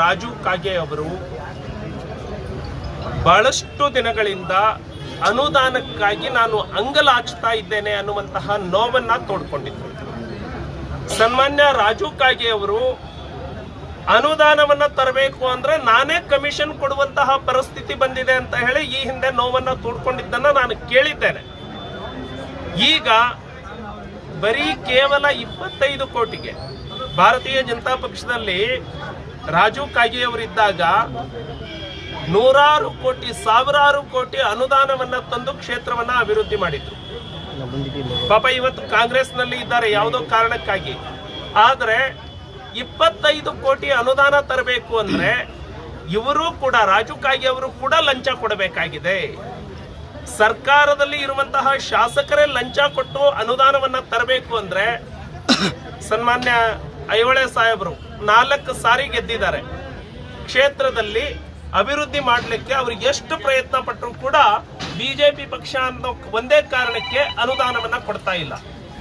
ರಾಜು ಕಾಗೆ ಅವರು ಬಹಳಷ್ಟು ದಿನಗಳಿಂದ ಅನುದಾನಕ್ಕಾಗಿ ನಾನು ಅಂಗಲಾಚ್ತಾ ಇದ್ದೇನೆ ಅನ್ನುವಂತಹ ನೋವನ್ನ ತೋಡ್ಕೊಂಡಿದ್ರು. ಸನ್ಮಾನ್ಯ ರಾಜು ಕಾಗೆ ಅವರು ಅನುದಾನವನ್ನ ತರಬೇಕು ಅಂದ್ರೆ ನಾನೇ ಕಮಿಷನ್ ಕೊಡುವಂತಹ ಪರಿಸ್ಥಿತಿ ಬಂದಿದೆ ಅಂತ ಹೇಳಿ ಈ ಹಿಂದೆ ನೋವನ್ನ ತೋಡ್ಕೊಂಡಿದ್ದನ್ನ ನಾನು ಕೇಳಿದ್ದೇನೆ. ಈಗ ಬರೀ ಕೇವಲ 25 ಕೋಟಿಗೆ ಭಾರತೀಯ ಜನತಾ ಪಕ್ಷದಲ್ಲಿ ರಾಜು ಕಾಗೆ ಅವರಿದ್ದಾಗ ನೂರಾರು ಕೋಟಿ, ಸಾವಿರಾರು ಕೋಟಿ ಅನುದಾನವನ್ನ ತಂದು ಕ್ಷೇತ್ರವನ್ನ ಅಭಿವೃದ್ಧಿ ಮಾಡಿದ್ರು. ಪಾಪ ಇವತ್ತು ಕಾಂಗ್ರೆಸ್ನಲ್ಲಿ ಇದ್ದಾರೆ ಯಾವುದೋ ಕಾರಣಕ್ಕಾಗಿ. ಆದ್ರೆ 25 ಕೋಟಿ ಅನುದಾನ ತರಬೇಕು ಅಂದ್ರೆ ಇವರು ಕೂಡ, ರಾಜು ಕಾಗೆ ಅವರು ಕೂಡ ಲಂಚ ಕೊಡಬೇಕಾಗಿದೆ. ಸರ್ಕಾರದಲ್ಲಿ ಇರುವಂತಹ ಶಾಸಕರೇ ಲಂಚ ಕೊಟ್ಟು ಅನುದಾನವನ್ನ ತರಬೇಕು ಅಂದ್ರೆ ಸನ್ಮಾನ್ಯ ಐಹೊಳೆ ಸಾಹೇಬರು 4 ಸಾರಿ ಗೆದ್ದಿದ್ದಾರೆ. ಕ್ಷೇತ್ರದಲ್ಲಿ ಅಭಿವೃದ್ಧಿ ಮಾಡಲಿಕ್ಕೆ ಅವ್ರಿಗೆ ಎಷ್ಟು ಪ್ರಯತ್ನ ಪಟ್ಟರು ಕೂಡ ಬಿಜೆಪಿ ಪಕ್ಷ ಅನ್ನೋ ಒಂದೇ ಕಾರಣಕ್ಕೆ ಅನುದಾನವನ್ನ ಕೊಡ್ತಾ ಇಲ್ಲ.